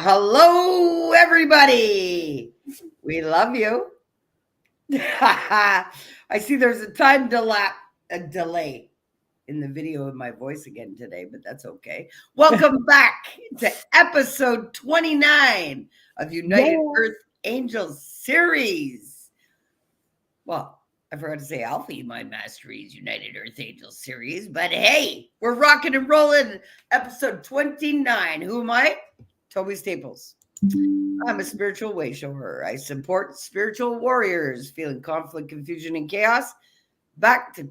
Hello, everybody. We love you. I see there's a delay in the video of my voice again today, but that's okay. Welcome back to episode 29 of United Earth Angels series. Well, I forgot to say Alfie, my Masteries United Earth Angels series, but hey, we're rocking and rolling episode 29. Who am I? Tobi Staples. I'm a spiritual way shower. I support spiritual warriors feeling conflict, confusion, and chaos back to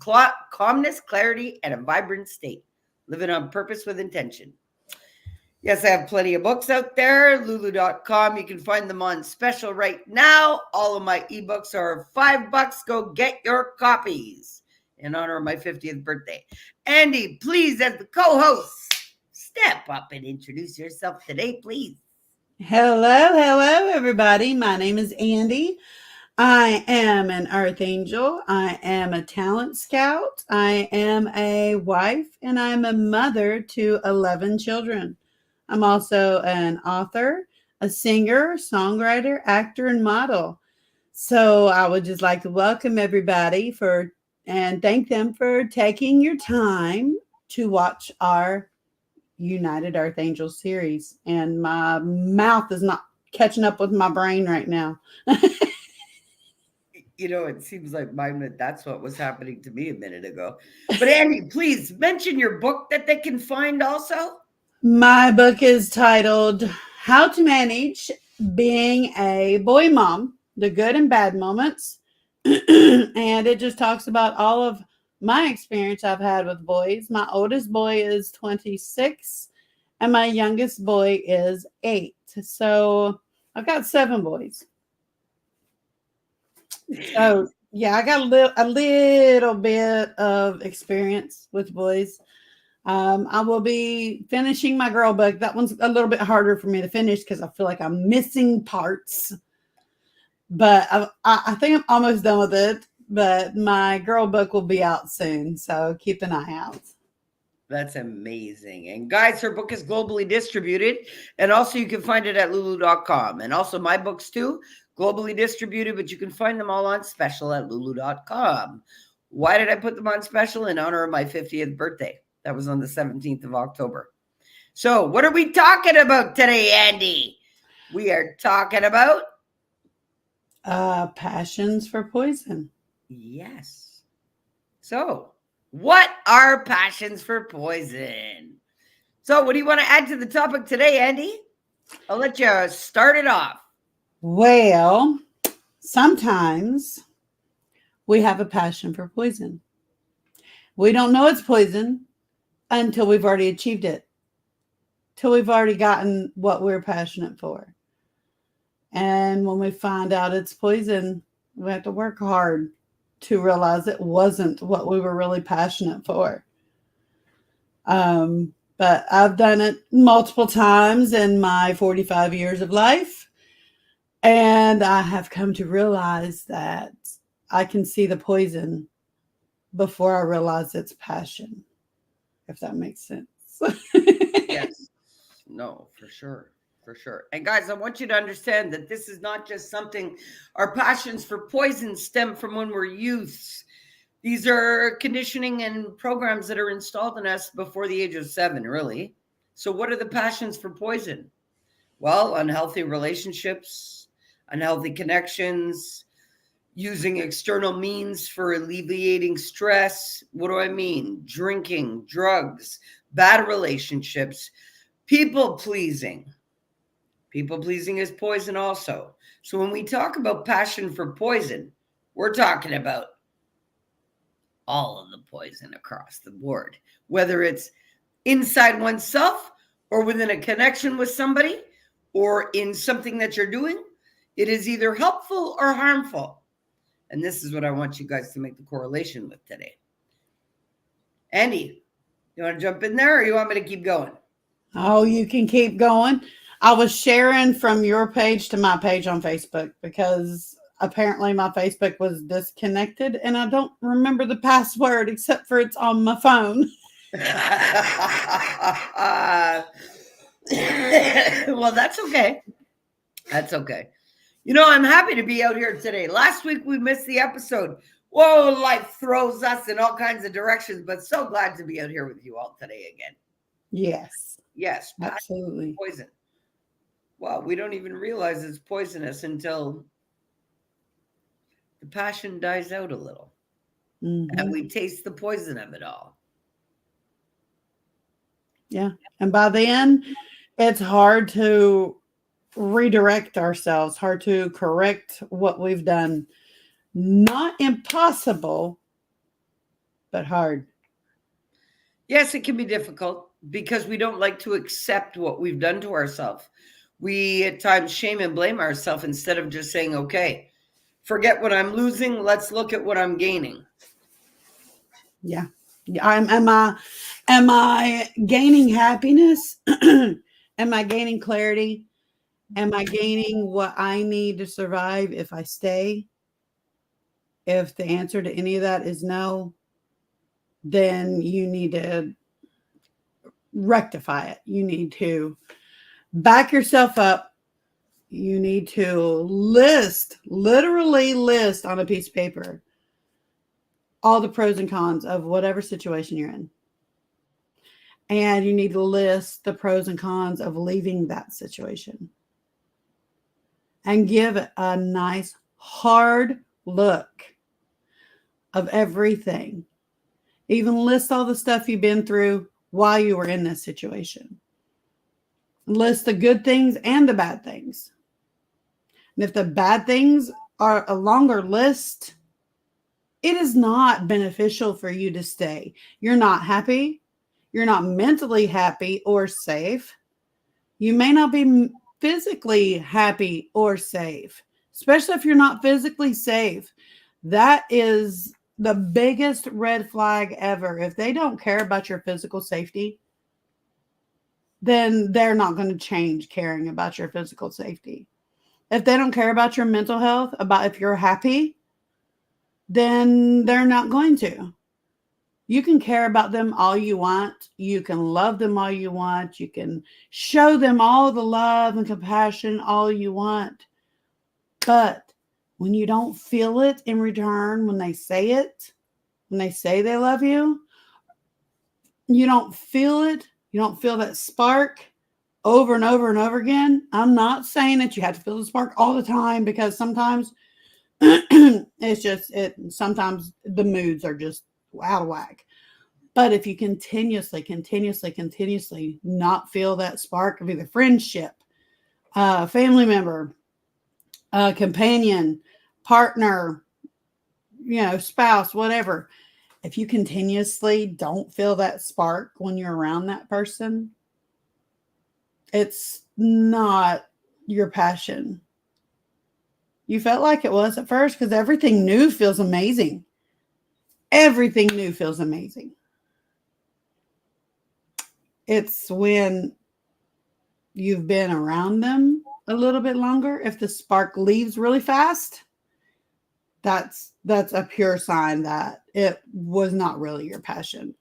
calmness, clarity, and a vibrant state. Living on purpose with intention. Yes, I have plenty of books out there. Lulu.com. You can find them on special right now. All of my ebooks are $5. Go get your copies in honor of my 50th birthday. Andi, please, as the co-host, step up and introduce yourself today, please. Hello, everybody. My name is Andi. I am an Earth Angel. I am a talent scout. I am a wife, and I'm a mother to 11 children. I'm also an author, a singer, songwriter, actor, and model. So I would just like to welcome everybody and thank them for taking your time to watch our United Earth Angels series, and my mouth is not catching up with my brain right now. It seems like that's what was happening to me a minute ago. But Andi, please mention your book that they can find also. My book is titled How to Manage Being a Boy Mom, The Good and Bad Moments. And it just talks about all of my experience I've had with boys. My oldest boy is 26 and my youngest boy is 8. So I've got 7 boys. So yeah, I got a little bit of experience with boys. I will be finishing my girl book. That one's a little bit harder for me to finish because I feel like I'm missing parts. But I think I'm almost done with it. But my girl book will be out soon, so keep an eye out. That's amazing. And guys, her book is globally distributed. And also you can find it at lulu.com. And also my books too, globally distributed, but you can find them all on special at lulu.com. Why did I put them on special? In honor of my 50th birthday. That was on the 17th of October. So what are we talking about today, Andi? We are talking about passions for poison. Yes. So what are passions for poison? So what do you want to add to the topic today, Andi? I'll let you start it off. Well, sometimes we have a passion for poison. We don't know it's poison until we've already achieved it, till we've already gotten what we're passionate for. And when we find out it's poison, we have to work hard to realize it wasn't what we were really passionate for. But I've done it multiple times in my 45 years of life. And I have come to realize that I can see the poison before I realize it's passion, if that makes sense. Yes. No, for sure. For sure. And guys, I want you to understand that this is not just something, our passions for poison stem from when we're youths. These are conditioning and programs that are installed in us before the age of 7, really. So what are the passions for poison? Well, unhealthy relationships, unhealthy connections, using external means for alleviating stress. What do I mean? Drinking, drugs, bad relationships, people pleasing. People pleasing is poison also. So when we talk about passion for poison, we're talking about all of the poison across the board, whether it's inside oneself or within a connection with somebody or in something that you're doing. It is either helpful or harmful. And this is what I want you guys to make the correlation with today. Andi, you want to jump in there or you want me to keep going? Oh, you can keep going. I was sharing from your page to my page on Facebook because apparently my Facebook was disconnected and I don't remember the password except for it's on my phone. Well, that's okay. That's okay. I'm happy to be out here today. Last week we missed the episode. Whoa, life throws us in all kinds of directions, but so glad to be out here with you all today again. Yes, Yes, absolutely. poison. Well, we don't even realize it's poisonous until the passion dies out a little and we taste the poison of it all. Yeah. And by then, it's hard to redirect ourselves, hard to correct what we've done. Not impossible, but hard. Yes, it can be difficult because we don't like to accept what we've done to ourselves. We at times shame and blame ourselves instead of just saying, okay, forget what I'm losing. Let's look at what I'm gaining. Yeah. Am I gaining happiness? Am I gaining clarity? Am I gaining what I need to survive if I stay? If the answer to any of that is no, then you need to rectify it. You need to back yourself up. You need to literally list on a piece of paper all the pros and cons of whatever situation you're in. And you need to list the pros and cons of leaving that situation. And give it a nice hard look of everything. Even list all the stuff you've been through while you were in this situation. List the good things and the bad things. And if the bad things are a longer list, it is not beneficial for you to stay. You're not happy. You're not mentally happy or safe. You may not be physically happy or safe, especially if you're not physically safe. That is the biggest red flag ever. If they don't care about your physical safety, then they're not going to change caring about your physical safety. If they don't care about your mental health, about if you're happy, then they're not going to. You can care about them all you want. You can love them all you want. You can show them all the love and compassion all you want. But when you don't feel it in return, when they say it, when they say they love you, you don't feel it. You don't feel that spark over and over and over again. I'm not saying that you have to feel the spark all the time, because sometimes sometimes the moods are just out of whack. But if you continuously not feel that spark of either friendship, family member, companion, partner, spouse, whatever, if you continuously don't feel that spark when you're around that person, it's not your passion. You felt like it was at first because everything new feels amazing. Everything new feels amazing. It's when you've been around them a little bit longer. If the spark leaves really fast, that's a pure sign that it was not really your passion.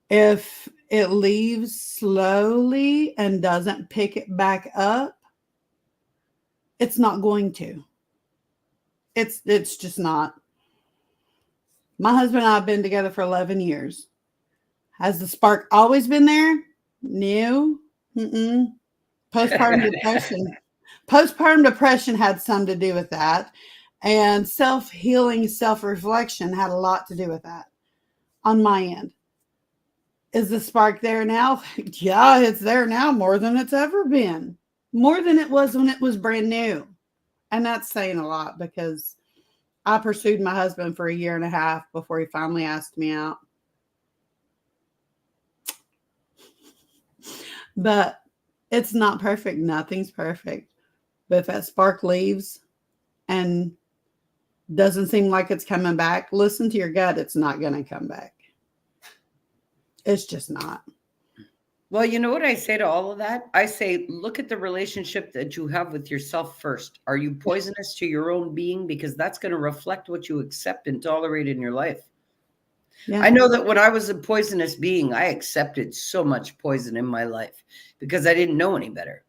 If it leaves slowly and doesn't pick it back up, it's not going to. It's just not. My husband and I have been together for 11 years. Has the spark always been there? No. Postpartum depression. Postpartum depression had some to do with that. And self-healing, self-reflection had a lot to do with that on my end. Is the spark there now? Yeah, it's there now more than it's ever been. More than it was when it was brand new. And that's saying a lot, because I pursued my husband for 1.5 years before he finally asked me out. But it's not perfect. Nothing's perfect. But if that spark leaves and doesn't seem like it's coming back, listen to your gut. It's not going to come back. It's just not. Well, you know what I say to all of that? I say, look at the relationship that you have with yourself first. Are you poisonous to your own being? Because that's going to reflect what you accept and tolerate in your life. Yeah. I know that when I was a poisonous being, I accepted so much poison in my life because I didn't know any better.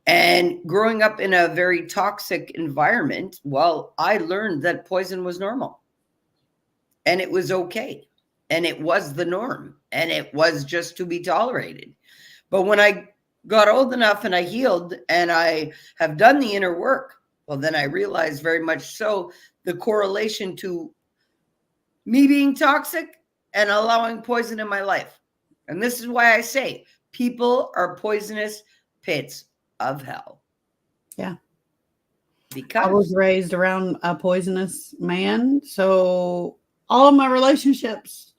And growing up in a very toxic environment, well, I learned that poison was normal and it was okay. And it was the norm and it was just to be tolerated. But when I got old enough and I healed and I have done the inner work, well, then I realized very much so the correlation to me being toxic and allowing poison in my life. And this is why I say people are poisonous pits of hell. Yeah. I was Because, raised around a poisonous man. So all of my relationships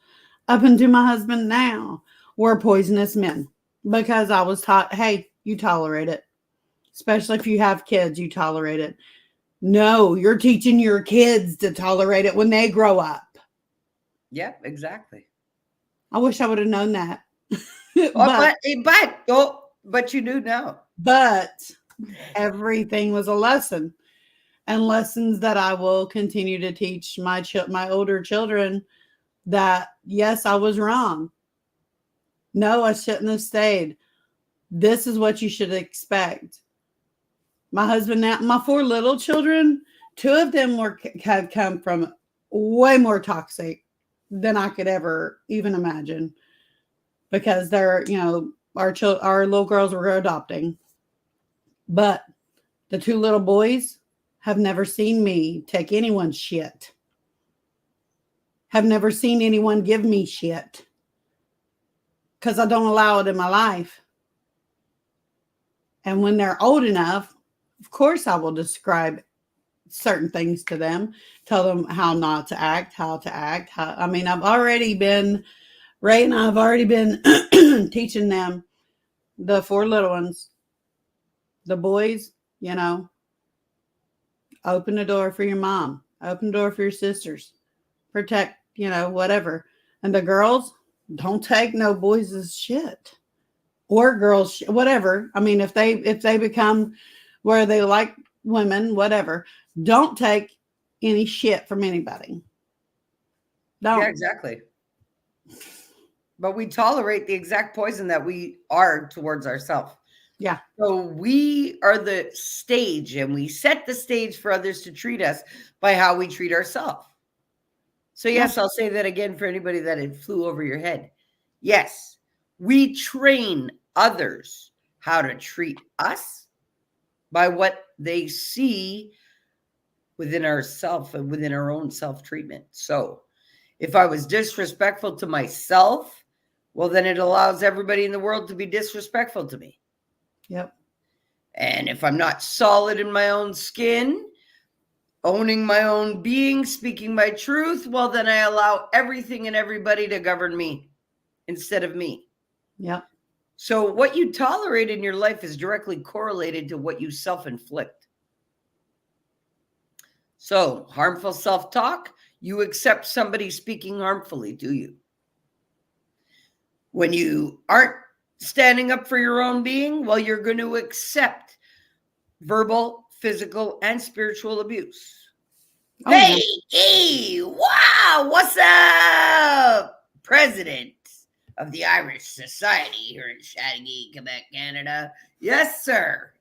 up until my husband now were poisonous men because I was taught, hey, you tolerate it. Especially if you have kids, you tolerate it. No, you're teaching your kids to tolerate it when they grow up. yeah, exactly. I wish I would have known that. Oh, but but you do now. but everything was a lesson, and lessons that I will continue to teach my older children that yes, I was wrong. No, I shouldn't have stayed. This is what you should expect. My husband now, my 4 little children, 2 of them had come from way more toxic than I could ever even imagine because they're, our little girls were adopting. But the 2 little boys have never seen me take anyone's shit. Have never seen anyone give me shit because I don't allow it in my life. And when they're old enough, of course, I will describe certain things to them, tell them how not to act, how to act. I've already been, Ray and I have already been teaching them, the 4 little ones, the boys, open the door for your mom, open the door for your sisters, protect, whatever. And the girls, don't take no boys' shit or girls, whatever. If they become where they like women, whatever, don't take any shit from anybody. Yeah, Don't. exactly. But we tolerate the exact poison that we are towards ourselves. Yeah. So we are the stage and we set the stage for others to treat us by how we treat ourselves. So, yes, I'll say that again for anybody that it flew over your head. Yes, we train others how to treat us by what they see within ourselves and within our own self-treatment. So, if I was disrespectful to myself, well, then it allows everybody in the world to be disrespectful to me. Yep. And if I'm not solid in my own skin, owning my own being, speaking my truth, well, then I allow everything and everybody to govern me instead of me. Yep. So what you tolerate in your life is directly correlated to what you self-inflict. So harmful self-talk, you accept somebody speaking harmfully, do you? When you aren't standing up for your own being, well, you're going to accept verbal, physical, and spiritual abuse. Oh, hey, yeah. Wow, what's up? President of the Irish Society here in Chateauguay, Quebec, Canada. Yes, sir.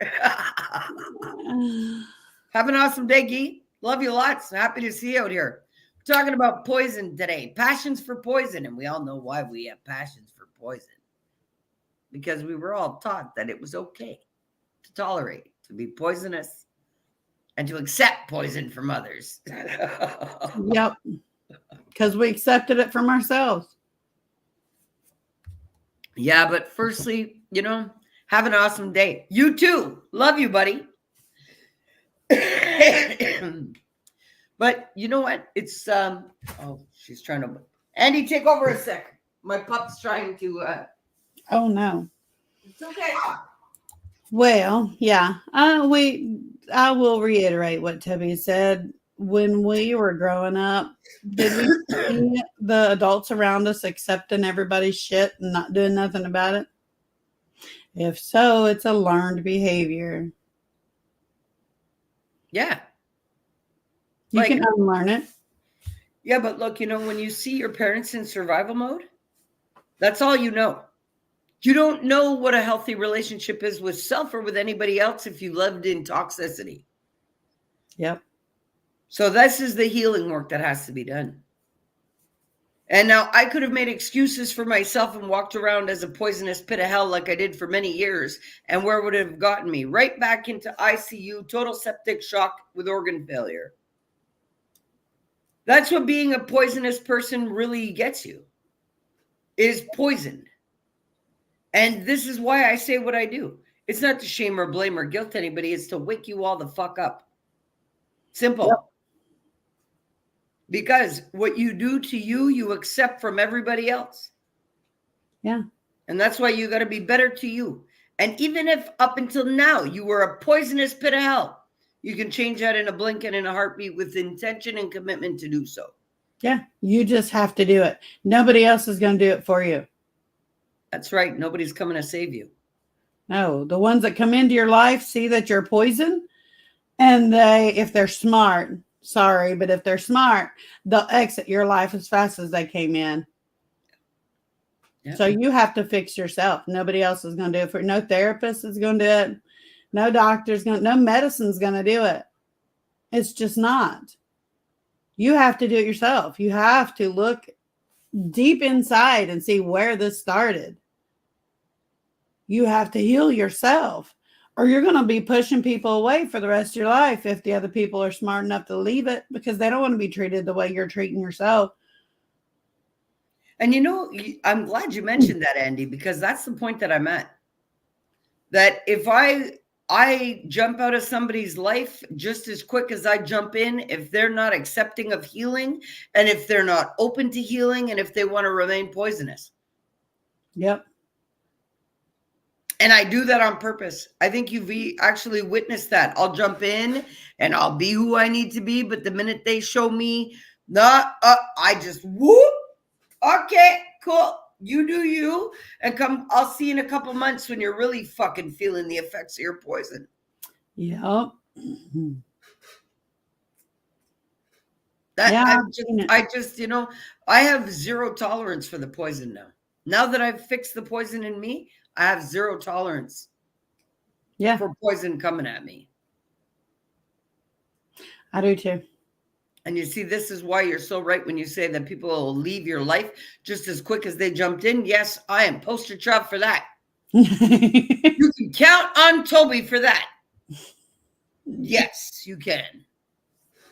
Have an awesome day, Guy. Love you lots. Happy to see you out here. We're talking about poison today. Passions for poison. And we all know why we have passions for poison. Because we were all taught that it was okay to tolerate, to be poisonous, and to accept poison from others. Yep. Because we accepted it from ourselves. Yeah, but firstly, have an awesome day. You too. Love you, buddy. But you know what? It's she's trying to Andy, take over a sec. My pup's trying to Oh no. It's okay. Well, yeah. I will reiterate what Toby said. When we were growing up, did we see the adults around us accepting everybody's shit and not doing nothing about it? If so, it's a learned behavior. Yeah. You can unlearn it. Yeah, but look, when you see your parents in survival mode, that's all you know. You don't know what a healthy relationship is with self or with anybody else if you lived in toxicity. Yep. So this is the healing work that has to be done. And now I could have made excuses for myself and walked around as a poisonous pit of hell like I did for many years. And where would it have gotten me? Right back into ICU, total septic shock with organ failure. That's what being a poisonous person really gets you, is poisoned. And this is why I say what I do. It's not to shame or blame or guilt anybody. It's to wake you all the fuck up. Simple. Yep. Because what you do to you, you accept from everybody else. Yeah. And that's why you got to be better to you. And even if up until now you were a poisonous pit of hell, you can change that in a blink and in a heartbeat with intention and commitment to do so. Yeah. You just have to do it. Nobody else is going to do it for you. That's right. Nobody's coming to save you. No, the ones that come into your life see that you're poison, and if they're smart, sorry, but if they're smart, they'll exit your life as fast as they came in. Yep. So you have to fix yourself. Nobody else is going to do it for you. No therapist is going to do it. No doctor's going to, no medicine's going to do it. It's just not. You have to do it yourself. You have to look deep inside and see where this started. You have to heal yourself, or you're going to be pushing people away for the rest of your life if the other people are smart enough to leave it because they don't want to be treated the way you're treating yourself. And I'm glad you mentioned that, Andy, because that's the point that I'm at. That if I jump out of somebody's life just as quick as I jump in, if they're not accepting of healing, and if they're not open to healing, and if they want to remain poisonous. Yep. And I do that on purpose. I think you've actually witnessed that. I'll jump in and I'll be who I need to be. But the minute they show me, I just whoop. Okay, cool. You do you. And I'll see you in a couple months when you're really fucking feeling the effects of your poison. Yep. I have zero tolerance for the poison now. Now that I've fixed the poison in me, I have zero tolerance for poison coming at me. I do too. And you see, this is why you're so right when you say that people will leave your life just as quick as they jumped in. Yes, I am poster child for that. You can count on Tobi for that. Yes, you can.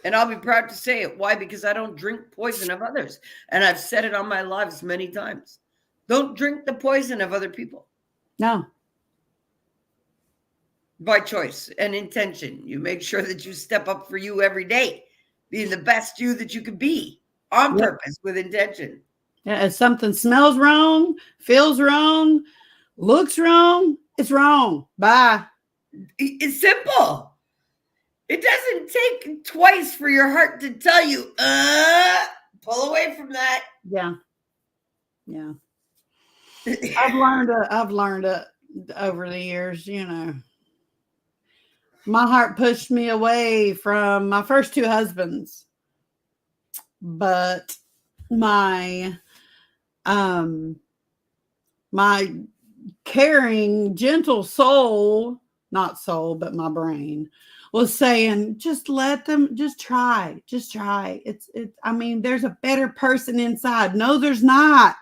And I'll be proud to say it. Why? Because I don't drink poison of others. And I've said it on my lives many times. Don't drink the poison of other people. No. By choice and intention. You make sure that you step up for you every day, being the best you that you could be on purpose with intention. Yeah, if something smells wrong, feels wrong, looks wrong, it's wrong. Bye. It's simple. It doesn't take twice for your heart to tell you, pull away from that. Yeah. Yeah. I've learned it over the years, My heart pushed me away from my first two husbands. But my caring, gentle soul, not soul, but my brain was saying, just let them, just try. There's a better person inside. No, there's not.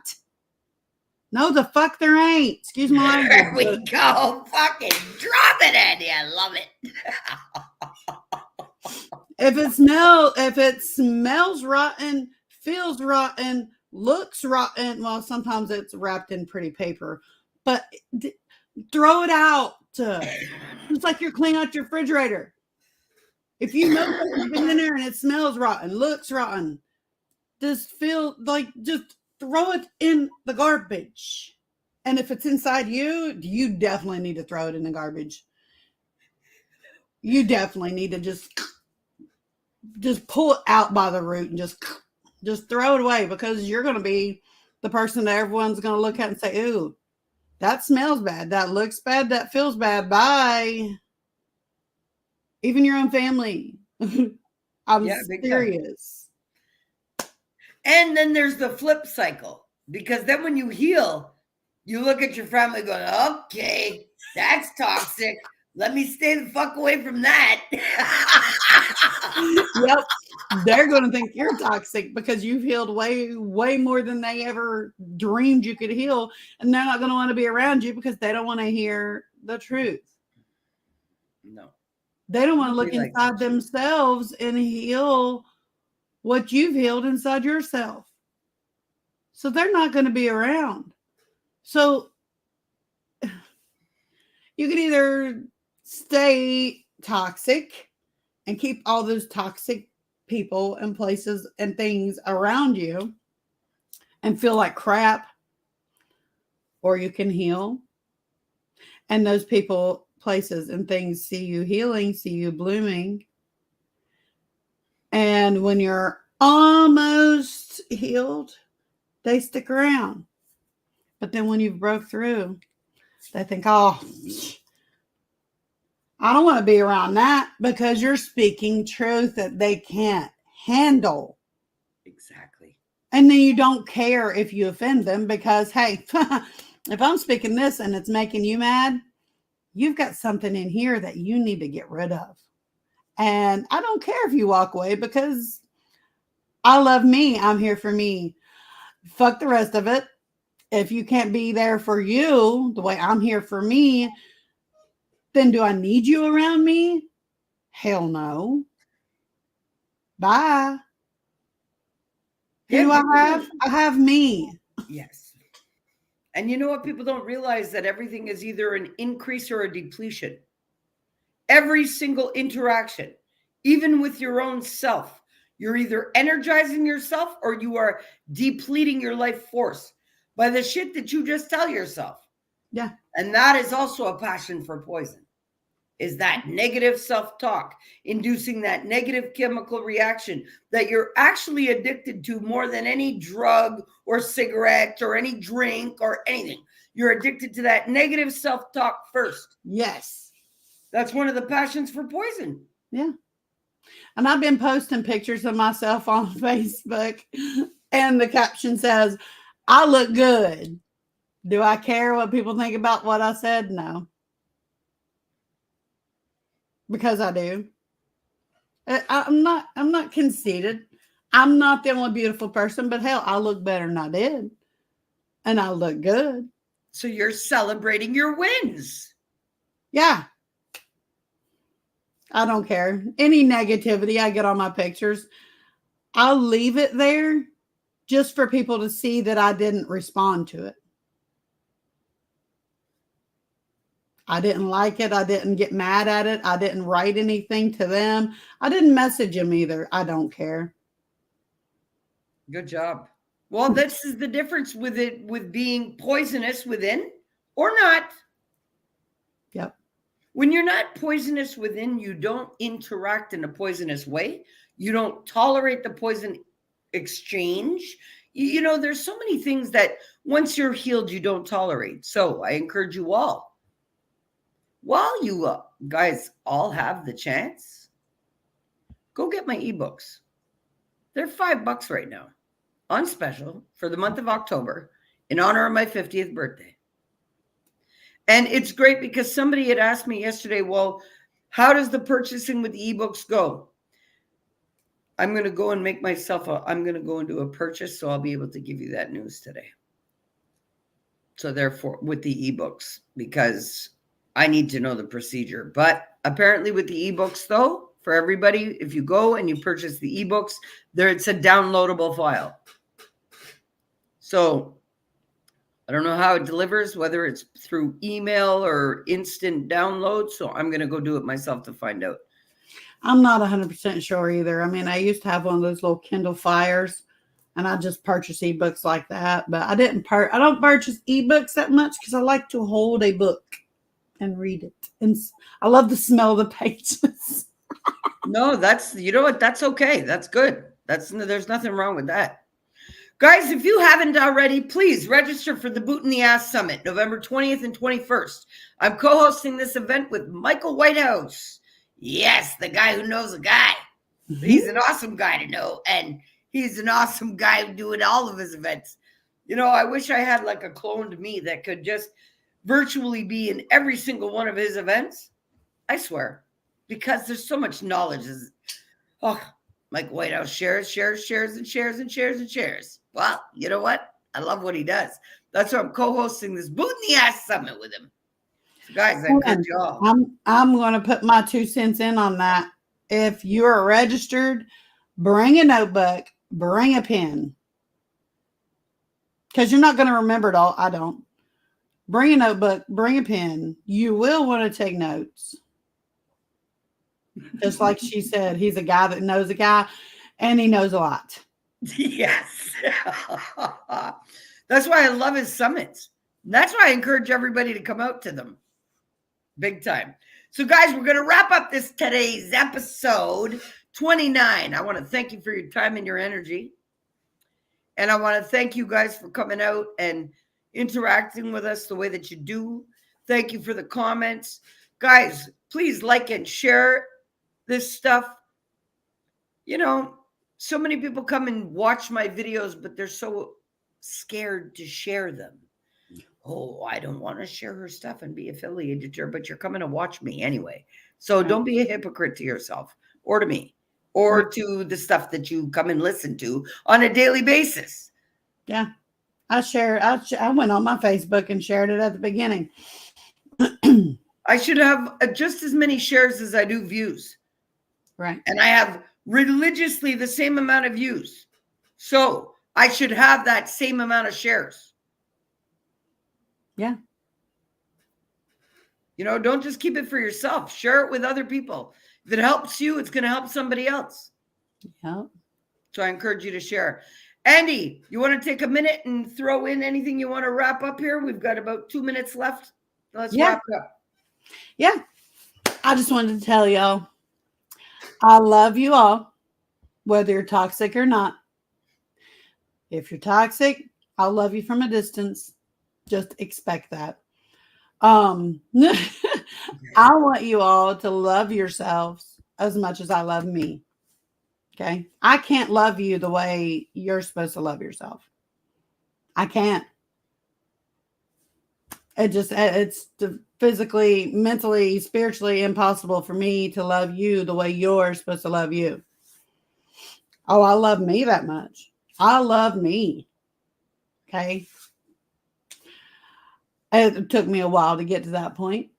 No, the fuck there ain't. Excuse my language. There we go. Fucking drop it, Andy. I love it. If it smells rotten, feels rotten, looks rotten, well, sometimes it's wrapped in pretty paper, but throw it out. It's like you're cleaning out your refrigerator. If you know something's been in there and it smells rotten, looks rotten, just throw it in the garbage. And if it's inside you, you definitely need to throw it in the garbage. You definitely need to just pull it out by the root and just throw it away, because you're going to be the person that everyone's going to look at and say, ooh, that smells bad. That looks bad. That feels bad. Bye. Even your own family. I'm serious. And then there's the flip cycle, because then when you heal, you look at your family going, okay, that's toxic. Let me stay the fuck away from that. Yep. They're going to think you're toxic because you've healed way, way more than they ever dreamed you could heal. And they're not going to want to be around you because they don't want to hear the truth. No. They don't want to look Nobody likes inside the truth. themselves and heal what you've healed inside yourself. So they're not going to be around. So you can either stay toxic and keep all those toxic people and places and things around you and feel like crap, or you can heal. And those people, places, and things see you healing, see you blooming. And when you're almost healed, they stick around. But then when you've broke through, they think, oh, I don't want to be around that, because you're speaking truth that they can't handle. Exactly. And then you don't care if you offend them because, hey, if I'm speaking this and it's making you mad, you've got something in here that you need to get rid of. And I don't care if you walk away because I love me. I'm here for me. Fuck the rest of it. If you can't be there for you the way I'm here for me, then do I need you around me? Hell no. Bye. Who do I have? I have me. Yes. And you know what? People don't realize that everything is either an increase or a depletion. Every single interaction, even with your own self, you're either energizing yourself or you are depleting your life force by the shit that you just tell yourself. Yeah. And that is also a passion for poison, is that negative self-talk, inducing that negative chemical reaction that you're actually addicted to more than any drug or cigarette or any drink or anything. You're addicted to that negative self-talk first. Yes. That's one of the passions for poison. Yeah. And I've been posting pictures of myself on Facebook, and the caption says, I look good. Do I care what people think about what I said? No. Because I do. I'm not conceited. I'm not the only beautiful person, but hell, I look better than I did. And I look good. So you're celebrating your wins. Yeah. I don't care. Any negativity I get on my pictures, I'll leave it there just for people to see that I didn't respond to it. I didn't like it. I didn't get mad at it. I didn't write anything to them. I didn't message them either. I don't care. Good job. Well, this is the difference with it, with being poisonous within or not. Yep. When you're not poisonous within, you don't interact in a poisonous way. You don't tolerate the poison exchange. You know, there's so many things that once you're healed, you don't tolerate. So I encourage you all, while you guys all have the chance, go get my ebooks. They're $5 right now on special for the month of October in honor of my 50th birthday. And it's great because somebody had asked me yesterday, well, how does the purchasing with the ebooks go? I'm going to go and make myself I'm going to go and do a purchase, so I'll be able to give you that news today. So therefore, with the ebooks, because I need to know the procedure. But apparently with the ebooks, though, for everybody, if you go and you purchase the ebooks, it's a downloadable file. So I don't know how it delivers, whether it's through email or instant download. So I'm going to go do it myself to find out. I'm not 100% sure either. I mean, I used to have one of those little Kindle Fires, and I just purchase ebooks like that. But I don't purchase ebooks that much because I like to hold a book and read it. And I love the smell of the pages. No, you know what? That's okay. That's good. There's nothing wrong with that. Guys, if you haven't already, please register for the Boot in the Ass Summit, November 20th and 21st. I'm co-hosting this event with Michael Whitehouse. Yes, the guy who knows a guy. He's an awesome guy to know. And He's an awesome guy doing all of his events. You know, I wish I had like a clone to me that could just virtually be in every single one of his events. I swear, because there's so much knowledge. Oh, Mike Whitehouse shares, and shares. Well, you know what? I love what he does. That's why I'm co-hosting this Boot in the Ass Summit with him. So guys, I encourage you all. I'm going to put my 2 cents in on that. If you're registered, bring a notebook, bring a pen. Because you're not going to remember it all. I don't. Bring a notebook, bring a pen. You will want to take notes. Just like she said, he's a guy that knows a guy, and he knows a lot. Yes. That's why I love his summits. That's why I encourage everybody to come out to them. Big time. So, guys, we're going to wrap up today's episode 29. I want to thank you for your time and your energy. And I want to thank you guys for coming out and interacting with us the way that you do. Thank you for the comments. Guys, please like and share this stuff. You know, so many people come and watch my videos, but they're so scared to share them. Oh, I don't want to share her stuff and be affiliated to her, but you're coming to watch me anyway. So don't be a hypocrite to yourself or to me or to the stuff that you come and listen to on a daily basis. Yeah. I went on my Facebook and shared it at the beginning. I should have just as many shares as I do views. Right. And I have religiously the same amount of views. So I should have that same amount of shares. Yeah. You know, don't just keep it for yourself. Share it with other people. If it helps you, it's going to help somebody else. Yeah. So I encourage you to share. Andi, you want to take a minute and throw in anything you want to wrap up here? We've got about 2 minutes left. Let's wrap it up. Yeah. I just wanted to tell y'all, I love you all, whether you're toxic or not. If you're toxic, I'll love you from a distance. Just expect that. I want you all to love yourselves as much as I love me. Okay. I can't love you the way you're supposed to love yourself. I can't. It's physically, mentally, spiritually impossible for me to love you the way you're supposed to love you. Oh, I love me that much. I love me. Okay. It took me a while to get to that point.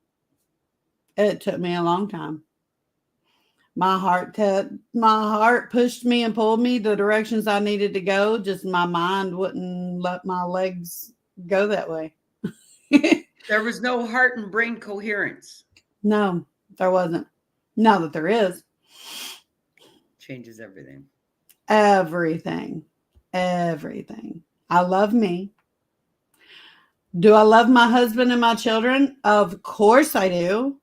It took me a long time. My heart pushed me and pulled me the directions I needed to go. Just my mind wouldn't let my legs go that way. There was no heart and brain coherence. No, there wasn't. Now that there is. Changes everything. Everything. I love me. Do I love my husband and my children? Of course I do.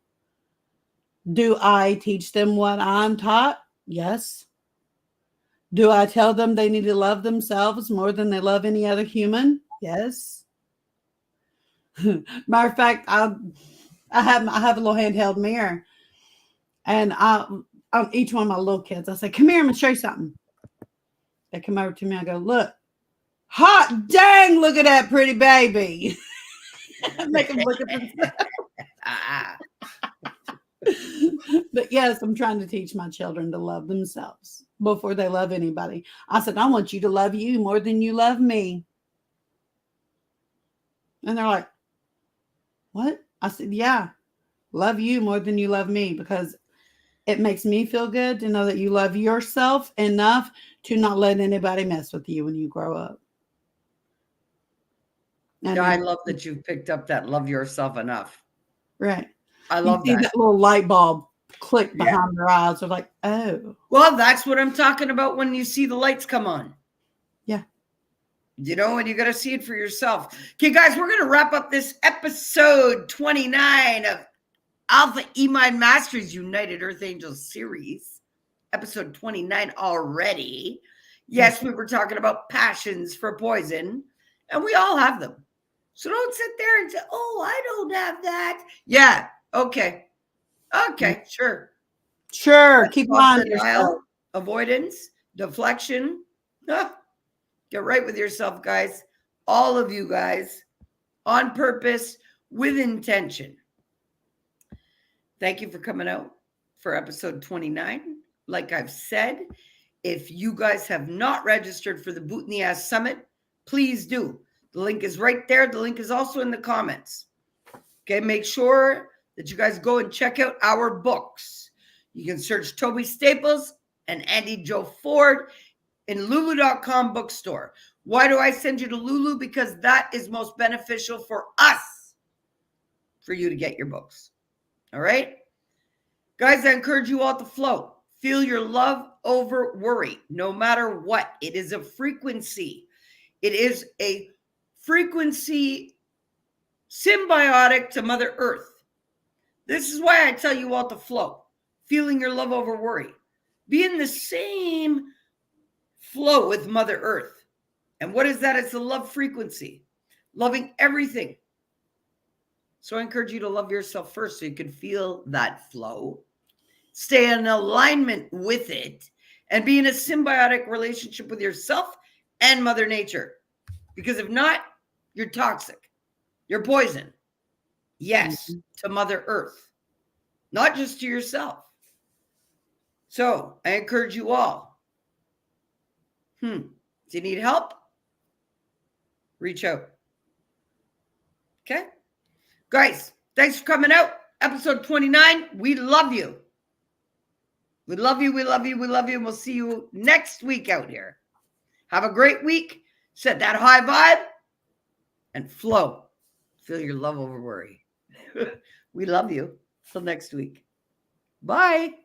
Do I teach them what I'm taught? Yes. Do I tell them they need to love themselves more than they love any other human? Yes. Matter of fact, I have a little handheld mirror, and each one of my little kids, I say, "Come here, I'm gonna show you something." They come over to me, I go, "Look, hot dang, look at that pretty baby." Make them look at themselves. But yes, I'm trying to teach my children to love themselves before they love anybody. I said, I want you to love you more than you love me. And they're like, what? I said, yeah, love you more than you love me, because it makes me feel good to know that you love yourself enough to not let anybody mess with you when you grow up. And yeah, I love that you've picked up that love yourself enough. Right. I love that little light bulb click behind their eyes. They're like, oh. Well, that's what I'm talking about when you see the lights come on. Yeah. You know, and you got to see it for yourself. Okay, guys, we're going to wrap up this episode 29 of Alpha E-Mind Masters United Earth Angels series. Episode 29 already. Yes, we were talking about passions for poison, and we all have them. So don't sit there and say, oh, I don't have that. Yeah. Okay. Sure. Sure. Keep on yourself. Avoidance, deflection. Get right with yourself, guys. All of you guys, on purpose, with intention. Thank you for coming out for episode 29. Like I've said, if you guys have not registered for the Boot in the Ass Summit, please do. The link is right there. The link is also in the comments. Okay, make sure that you guys go and check out our books. You can search Tobi Staples and Andi Jo Ford in lulu.com bookstore. Why do I send you to Lulu? Because that is most beneficial for us, for you to get your books. All right? Guys, I encourage you all to flow. Feel your love over worry, no matter what. It is a frequency. It is a frequency symbiotic to Mother Earth. This is why I tell you all to flow. Feeling your love over worry. Be in the same flow with Mother Earth. And what is that? It's a love frequency. Loving everything. So I encourage you to love yourself first so you can feel that flow. Stay in alignment with it and be in a symbiotic relationship with yourself and Mother Nature. Because if not, you're toxic. You're poison. Yes, to Mother Earth, not just to yourself. So I encourage you all. Do you need help? Reach out. Okay? Guys, thanks for coming out. Episode 29. We love you. We love you. We love you. We love you. And we'll see you next week out here. Have a great week. Set that high vibe and flow. Feel your love over worry. We love you. Till next week. Bye.